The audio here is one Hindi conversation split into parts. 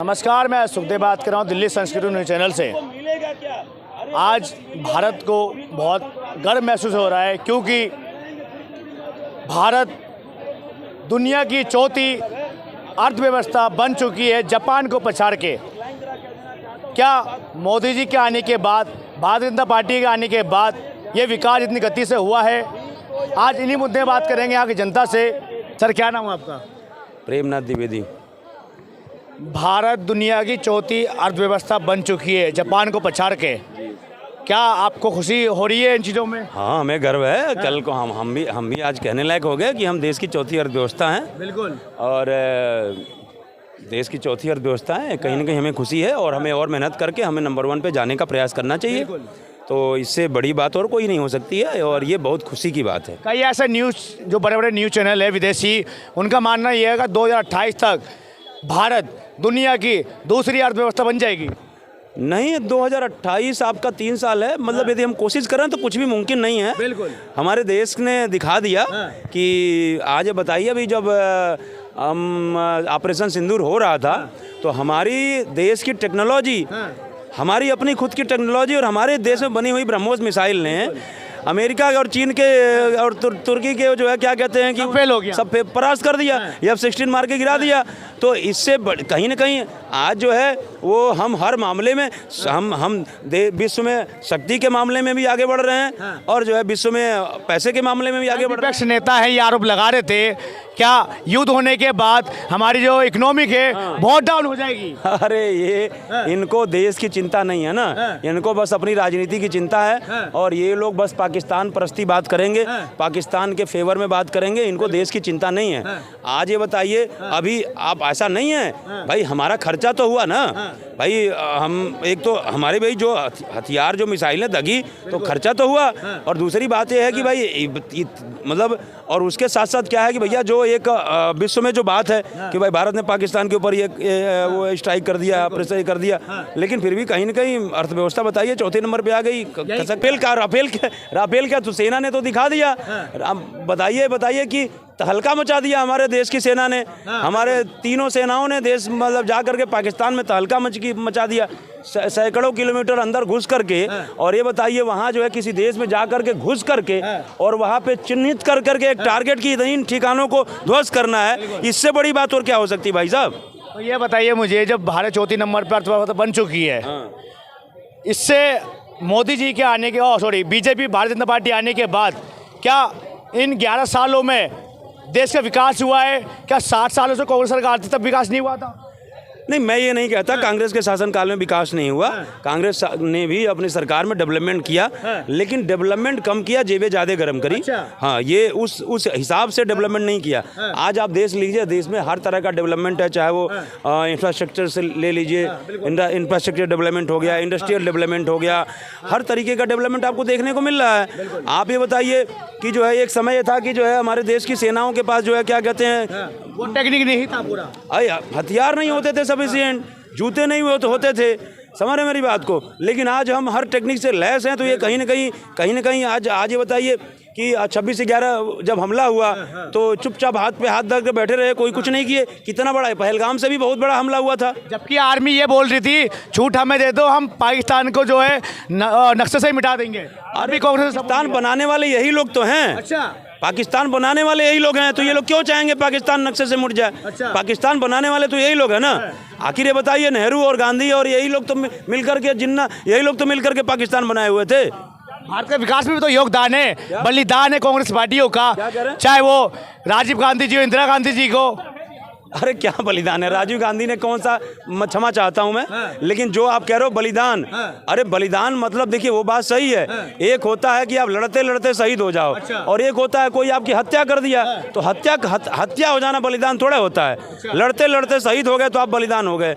नमस्कार, मैं सुखदेव बात कर रहा हूँ दिल्ली संस्कृति न्यूज़ चैनल से। आज भारत को बहुत गर्व महसूस हो रहा है क्योंकि भारत दुनिया की चौथी अर्थव्यवस्था बन चुकी है जापान को पछाड़ के। क्या मोदी जी के आने के बाद, भारतीय जनता पार्टी के आने के बाद ये विकास इतनी गति से हुआ है? आज इन्हीं मुद्दे बात करेंगे यहाँ की जनता से। सर, क्या नाम है आपका? प्रेमनाथ द्विवेदी। भारत दुनिया की चौथी अर्थव्यवस्था बन चुकी है जापान को पछाड़ के। क्या आपको खुशी हो रही है इन चीज़ों में? हाँ, हमें गर्व है। कल को हम भी आज कहने लायक हो गए कि हम देश की चौथी अर्थव्यवस्था हैं। बिल्कुल। और देश की चौथी अर्थव्यवस्था है, कहीं ना कहीं हमें खुशी है और हमें और मेहनत करके हमें नंबर 1 पे जाने का प्रयास करना चाहिए। तो इससे बड़ी बात और कोई नहीं हो सकती है और ये बहुत खुशी की बात है। कई ऐसे न्यूज़ जो बड़े बड़े न्यूज़ चैनल है विदेशी, उनका मानना ये है कि 2028 तक भारत दुनिया की दूसरी अर्थव्यवस्था बन जाएगी। नहीं, 2028 आपका 3 साल है। मतलब यदि हम कोशिश करें तो कुछ भी मुमकिन नहीं है। बिल्कुल। हमारे देश ने दिखा दिया कि आज बताइए, अभी जब हम ऑपरेशन सिंदूर हो रहा था तो हमारी देश की टेक्नोलॉजी, हमारी अपनी खुद की टेक्नोलॉजी और हमारे देश में बनी हुई ब्रह्मोस मिसाइल ने अमेरिका और चीन के और तुर्की के जो है क्या कहते हैं कि फेल हो गया, सब परास्त कर दिया, F-16 मार के गिरा दिया। तो इससे कहीं ना कहीं आज जो है वो हम हर मामले में हम विश्व में शक्ति के मामले में भी आगे बढ़ रहे हैं और जो है विश्व में पैसे के मामले में भी आगे बढ़ रहे हैं। विपक्ष नेता है ये आरोप लगा रहे थे, क्या युद्ध होने के बाद हमारी जो इकोनॉमिक है बहुत डाउन हो जाएगी? अरे ये इनको देश की चिंता नहीं है ना, इनको बस अपनी राजनीति की चिंता है और ये लोग बस पाकिस्तान परस्ती बात करेंगे, पाकिस्तान के फेवर में बात करेंगे। इनको देश की चिंता नहीं है। आज ये बताइए, अभी आप ऐसा नहीं है भाई, हमारा खर्चा तो हुआ ना भाई। हम एक तो हमारे भाई जो हथियार जो मिसाइलें दगी तो खर्चा तो हुआ और दूसरी बात ये है कि भाई मतलब और उसके साथ साथ क्या है कि भैया जो एक विश्व में जो बात है कि भाई भारत ने पाकिस्तान के ऊपर ये वो स्ट्राइक कर दिया, प्रेशर कर दिया, लेकिन फिर भी कहीं ना कहीं अर्थव्यवस्था बताइए चौथे नंबर पे आ गई। राफेल क्या तो सेना ने तो दिखा दिया। बताइए कि तहलका मचा दिया हमारे देश की सेना ने, हमारे तीनों सेनाओं ने देश मतलब जा करके पाकिस्तान में तहलका मचा दिया, सैकड़ों किलोमीटर अंदर घुस करके। और ये बताइए वहाँ जो है किसी देश में जा करके घुस करके और वहाँ पे चिन्हित कर करके एक टारगेट की इन ठिकानों को ध्वस्त करना है, इससे बड़ी बात और क्या हो सकती है भाई साहब? तो ये बताइए मुझे, जब भारत चौथी नंबर पर अर्थव्यवस्था बन चुकी है, इससे मोदी जी के आने के बीजेपी भारतीय जनता पार्टी आने के बाद क्या इन 11 सालों में देश का विकास हुआ है? क्या 60 सालों से कांग्रेस सरकार थी तब विकास नहीं हुआ था? नहीं, मैं ये नहीं कहता कांग्रेस के शासनकाल में विकास नहीं हुआ। कांग्रेस ने भी अपनी सरकार में डेवलपमेंट किया, लेकिन डेवलपमेंट कम किया, जेबें ज़्यादा गर्म करी। हाँ, ये उस हिसाब से डेवलपमेंट नहीं किया। आज आप देश लीजिए, देश में हर तरह का डेवलपमेंट है, चाहे वो इंफ्रास्ट्रक्चर से ले लीजिए, इंफ्रास्ट्रक्चर डेवलपमेंट हो गया, इंडस्ट्रियल डेवलपमेंट हो गया, हर तरीके का डेवलपमेंट आपको देखने को मिल रहा है। आप ये बताइए कि जो है एक समय था कि जो है हमारे देश की सेनाओं के पास जो है क्या कहते हैं, वो टेक्निक नहीं था पूरा, हथियार नहीं होते थे सफिशिएंट, जूते नहीं होते थे, समझ रहे मेरी बात को। लेकिन आज हम हर टेक्निक से लैस हैं। तो ये कहीं ना कहीं आज ये बताइए कि 26/11 जब हमला हुआ तो चुपचाप हाथ पे हाथ धर के बैठे रहे, कोई कुछ नहीं किए। कितना बड़ा है, पहलगाम से भी बहुत बड़ा हमला हुआ था। जबकि आर्मी ये बोल रही थी छूट हमें दे दो, हम पाकिस्तान को जो है नक्शे से मिटा देंगे। अरे पाकिस्तान बनाने वाले यही लोग तो हैं। अच्छा, पाकिस्तान बनाने वाले यही लोग हैं, तो ये लोग क्यों चाहेंगे पाकिस्तान नक्शे से मुड़ जाए? अच्छा। पाकिस्तान बनाने वाले तो यही लोग हैं ना। आखिर ये बताइए, नेहरू और गांधी और यही लोग तो मिलकर के यही लोग तो मिलकर के पाकिस्तान बनाए हुए थे। भारत के विकास में भी तो योगदान है, बलिदान है कांग्रेस पार्टियों का, चाहे वो राजीव गांधी जी हो, इंदिरा गांधी जी को। अरे क्या बलिदान है? राजीव गांधी ने कौन सा, क्षमा चाहता हूं मैं, लेकिन जो आप कह रहे हो बलिदान, अरे बलिदान मतलब देखिए वो बात सही है। एक होता है कि आप लड़ते लड़ते शहीद हो जाओ, और एक होता है कोई आपकी हत्या कर दिया, तो हत्या हो जाना बलिदान थोड़ा होता है। लड़ते लड़ते शहीद हो गए तो आप बलिदान हो गए।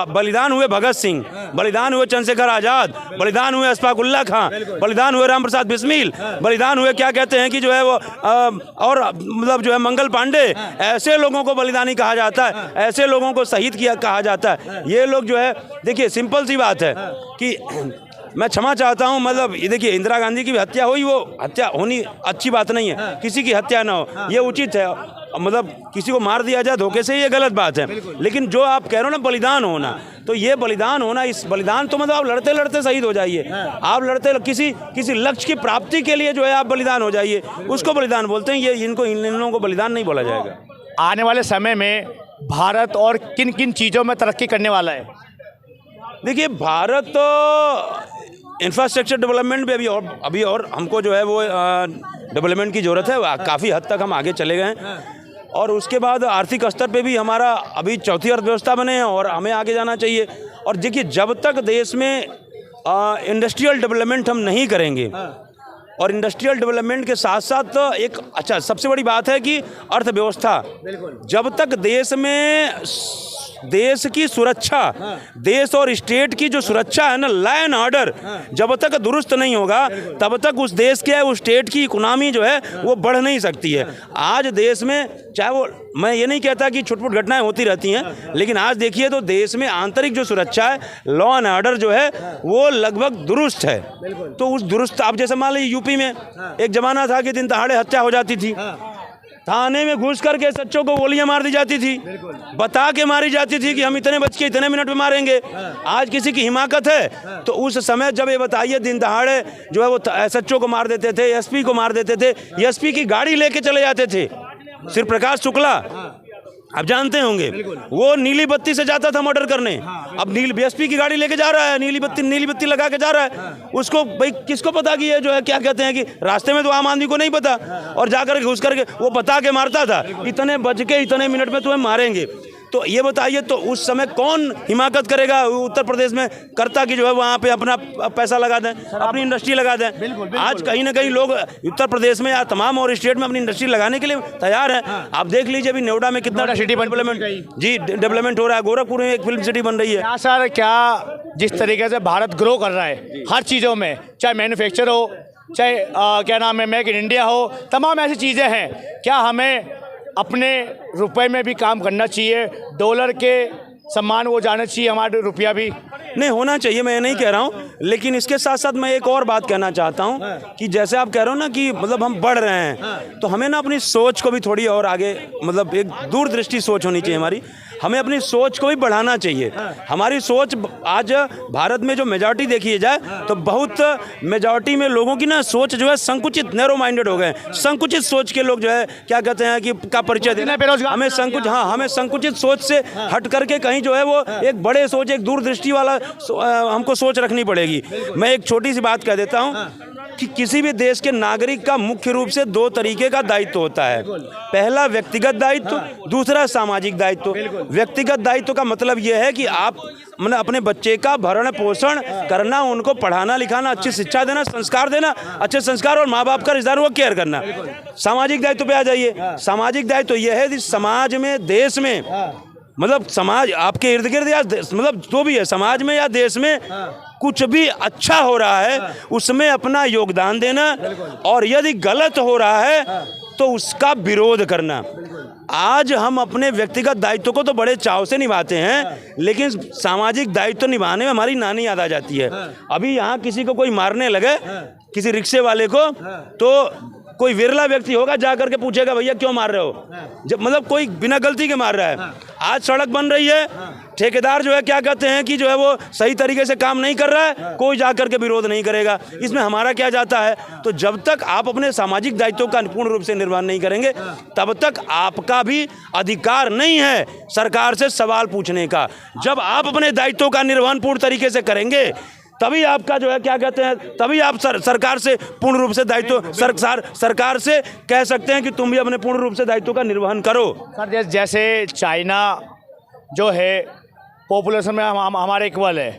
बलिदान हुए भगत सिंह, बलिदान हुए चंद्रशेखर आजाद, बलिदान हुए अशफाक उल्लाह खां, बलिदान हुए राम प्रसाद बिस्मिल, बलिदान हुए क्या कहते हैं कि जो है वो और मतलब जो है मंगल पांडे। ऐसे लोगों को बलिदानी कहा जाता है, ऐसे लोगों को शहीद किया कहा जाता है। ये लोग जो है देखिए सिंपल सी बात है कि मैं क्षमा चाहता हूं, मतलब ये देखिए इंदिरा गांधी की भी हत्या हुई, वो हत्या होनी अच्छी बात नहीं है, किसी की हत्या ना हो ये उचित है। मतलब किसी को मार दिया जाए धोखे से, ये गलत बात है। लेकिन जो आप कह रहे हो ना बलिदान होना, तो ये बलिदान होना, इस बलिदान तो मतलब आप लड़ते लड़ते शहीद हो जाइए, आप लड़ते किसी लक्ष्य की प्राप्ति के लिए जो है आप बलिदान हो जाइए, उसको बलिदान बोलते हैं। ये इन लोगों को बलिदान नहीं बोला जाएगा। आने वाले समय में भारत और किन किन चीज़ों में तरक्की करने वाला है? देखिए, भारत तो इंफ्रास्ट्रक्चर डेवलपमेंट में अभी और हमको जो है वो डेवलपमेंट की ज़रूरत है। काफ़ी हद तक हम आगे चले गए हैं, और उसके बाद आर्थिक स्तर पे भी हमारा अभी चौथी अर्थव्यवस्था बने हैं और हमें आगे जाना चाहिए। और देखिए, जब तक देश में इंडस्ट्रियल डेवलपमेंट हम नहीं करेंगे, और इंडस्ट्रियल डेवलपमेंट के साथ साथ एक अच्छा सबसे बड़ी बात है कि अर्थव्यवस्था, जब तक देश की सुरक्षा, देश और स्टेट की जो सुरक्षा है ना, लॉ एंड ऑर्डर, जब तक दुरुस्त नहीं होगा तब तक उस देश के उस स्टेट की इकोनॉमी जो है वो बढ़ नहीं सकती है। आज देश में चाहे वो, मैं ये नहीं कहता कि छुटपुट घटनाएं होती रहती हैं, लेकिन आज देखिए तो देश में आंतरिक जो सुरक्षा है, लॉ एंड ऑर्डर जो है वो लगभग दुरुस्त है। तो उस दुरुस्त, आप जैसे मान लीजिए यूपी में एक जमाना था कि दिन दहाड़े हत्या हो जाती थी, थाने में घुस करके सच्चों को गोलियां मार दी जाती थी, बता के मारी जाती थी कि हम इतने बच के इतने मिनट में मारेंगे। आज किसी की हिमाकत है तो उस समय जब ये बताइए दिन दहाड़े जो है वो सच्चों को मार देते थे, एसपी को मार देते थे, एसपी की गाड़ी लेके चले जाते थे। सिर्फ प्रकाश शुक्ला आप जानते होंगे, वो नीली बत्ती से जाता था मर्डर करने, अब एसपी की गाड़ी लेके जा रहा है, नीली बत्ती लगा के जा रहा है। उसको भाई किसको पता कि ये जो है क्या कहते हैं कि रास्ते में तो आम आदमी को नहीं पता, और जाकर घुस करके वो बता के मारता था, इतने बज के इतने मिनट में तुम्हें मारेंगे। तो ये बताइए, तो उस समय कौन हिमाकत करेगा? उत्तर प्रदेश में करता कि जो है वहाँ पे अपना पैसा लगा दें, अपनी इंडस्ट्री लगा दें। आज कहीं ना कहीं लोग उत्तर प्रदेश में या तमाम और स्टेट में अपनी इंडस्ट्री लगाने के लिए तैयार हैं। आप देख लीजिए अभी नोएडा में कितना सिटी डेवलपमेंट हो रहा है, गोरखपुर में एक फिल्म सिटी बन रही है। क्या सर, क्या जिस तरीके से भारत ग्रो कर रहा है हर चीज़ों में, चाहे मैन्युफैक्चर हो, चाहे क्या नाम है मेक इन इंडिया हो, तमाम ऐसी चीज़ें हैं, क्या हमें अपने रुपए में भी काम करना चाहिए? डॉलर के सम्मान वो जाना चाहिए, हमारे रुपया भी नहीं होना चाहिए, मैं ये नहीं कह रहा हूँ। लेकिन इसके साथ साथ मैं एक और बात कहना चाहता हूँ कि जैसे आप कह रहे हो ना कि मतलब हम बढ़ रहे हैं, तो हमें ना अपनी सोच को भी थोड़ी और आगे, मतलब एक दूरदृष्टि सोच होनी चाहिए हमारी। हमें अपनी सोच को भी बढ़ाना चाहिए। हमारी सोच, आज भारत में जो मेजॉरिटी देखी जाए तो बहुत मेजॉरिटी में लोगों की ना सोच जो है संकुचित, नैरो माइंडेड हो गए। संकुचित सोच के लोग जो है क्या कहते हैं कि का परिचय देना, हमें हमें संकुचित सोच से हट करके कहीं जो है वो एक बड़े सोच, एक दूरदृष्टि वाला हमको सोच रखनी पड़ेगी। मैं एक छोटी सी बात कह देता हूँ कि किसी भी देश के नागरिक का मुख्य रूप से दो तरीके का दायित्व होता है। पहला व्यक्तिगत दायित्व, दूसरा सामाजिक दायित्व। व्यक्तिगत दायित्व का मतलब यह है कि आप मतलब अपने बच्चे का भरण पोषण करना, उनको पढ़ाना लिखाना, अच्छी शिक्षा देना, संस्कार देना, अच्छे संस्कार, और माँ बाप का रिश्तेदारों को केयर करना। सामाजिक दायित्व पे आ जाइए। सामाजिक दायित्व यह है कि समाज में, देश में, मतलब समाज आपके इर्द गिर्द या मतलब जो भी है समाज में या देश में कुछ भी अच्छा हो रहा है उसमें अपना योगदान देना, और यदि गलत हो रहा है तो उसका विरोध करना। आज हम अपने व्यक्तिगत दायित्व को तो बड़े चाव से निभाते हैं, लेकिन सामाजिक दायित्व निभाने में हमारी नानी याद आ जाती है। अभी यहाँ किसी को कोई मारने लगे, किसी रिक्शे वाले को, तो कोई विरला व्यक्ति होगा जा करके पूछेगा भैया क्यों मार रहे हो, जब मतलब कोई बिना गलती के मार रहा है। आज सड़क बन रही है, ठेकेदार जो है क्या कहते हैं कि जो है वो सही तरीके से काम नहीं कर रहा है, कोई जा करके विरोध नहीं करेगा। इसमें हमारा क्या जाता है? तो जब तक आप अपने सामाजिक दायित्वों का पूर्ण रूप से निर्वहन नहीं करेंगे, तब तक आपका भी अधिकार नहीं है सरकार से सवाल पूछने का। जब आप अपने दायित्वों का निर्वहन पूर्ण तरीके से करेंगे, तभी आपका जो है क्या कहते हैं, तभी आप सरकार से पूर्ण रूप से दायित्व, सरकार से कह सकते हैं कि तुम भी अपने पूर्ण रूप से दायित्व का निर्वहन करो। सर, जैसे चाइना जो है पॉपुलेशन में हमारे इक्वल है,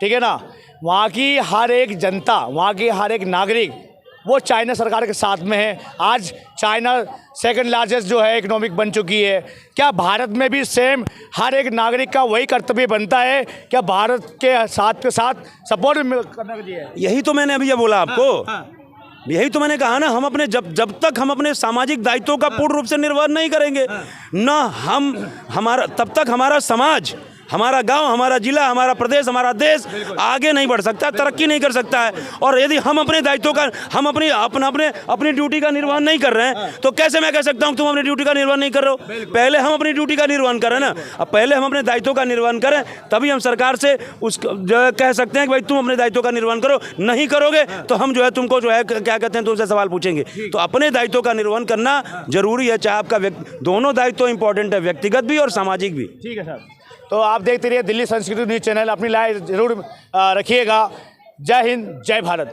ठीक है ना, वहाँ की हर एक जनता, वहाँ की हर एक नागरिक वो चाइना सरकार के साथ में है। आज चाइना सेकंड लार्जेस्ट जो है इकोनॉमिक बन चुकी है। क्या भारत में भी सेम हर एक नागरिक का वही कर्तव्य बनता है? क्या भारत के साथ सपोर्ट करना चाहिए? यही तो मैंने अभी ये बोला आपको। यही तो मैंने कहा ना, हम अपने जब तक हम अपने सामाजिक दायित्वों का पूर्ण रूप से निर्वहन नहीं करेंगे ना, तब तक हमारा समाज, हमारा गांव, हमारा जिला, हमारा प्रदेश, हमारा देश आगे नहीं बढ़ सकता, तरक्की नहीं कर सकता है। और यदि हम अपने दायित्वों का, हम अपनी ड्यूटी का निर्वहन नहीं कर रहे हैं, तो कैसे मैं कह सकता हूं तुम अपनी ड्यूटी का निर्वहन नहीं कर रहे हो? पहले हम अपनी ड्यूटी का निर्वहन करें ना, अब पहले हम अपने दायित्वों का निर्वहन करें, तभी हम सरकार से उस जो कह सकते हैं कि भाई तुम अपने दायित्वों का निर्वहन करो। नहीं करोगे तो हम जो है तुमको जो है क्या कहते हैं तुमसे सवाल पूछेंगे। तो अपने दायित्वों का निर्वहन करना जरूरी है, चाहे आपका दोनों दायित्व इंपॉर्टेंट है, व्यक्तिगत भी और सामाजिक भी। ठीक है सर। तो आप देखते रहिए दिल्ली संस्कृति न्यूज़ चैनल, अपनी लाइव जरूर रखिएगा। जय हिंद, जय भारत।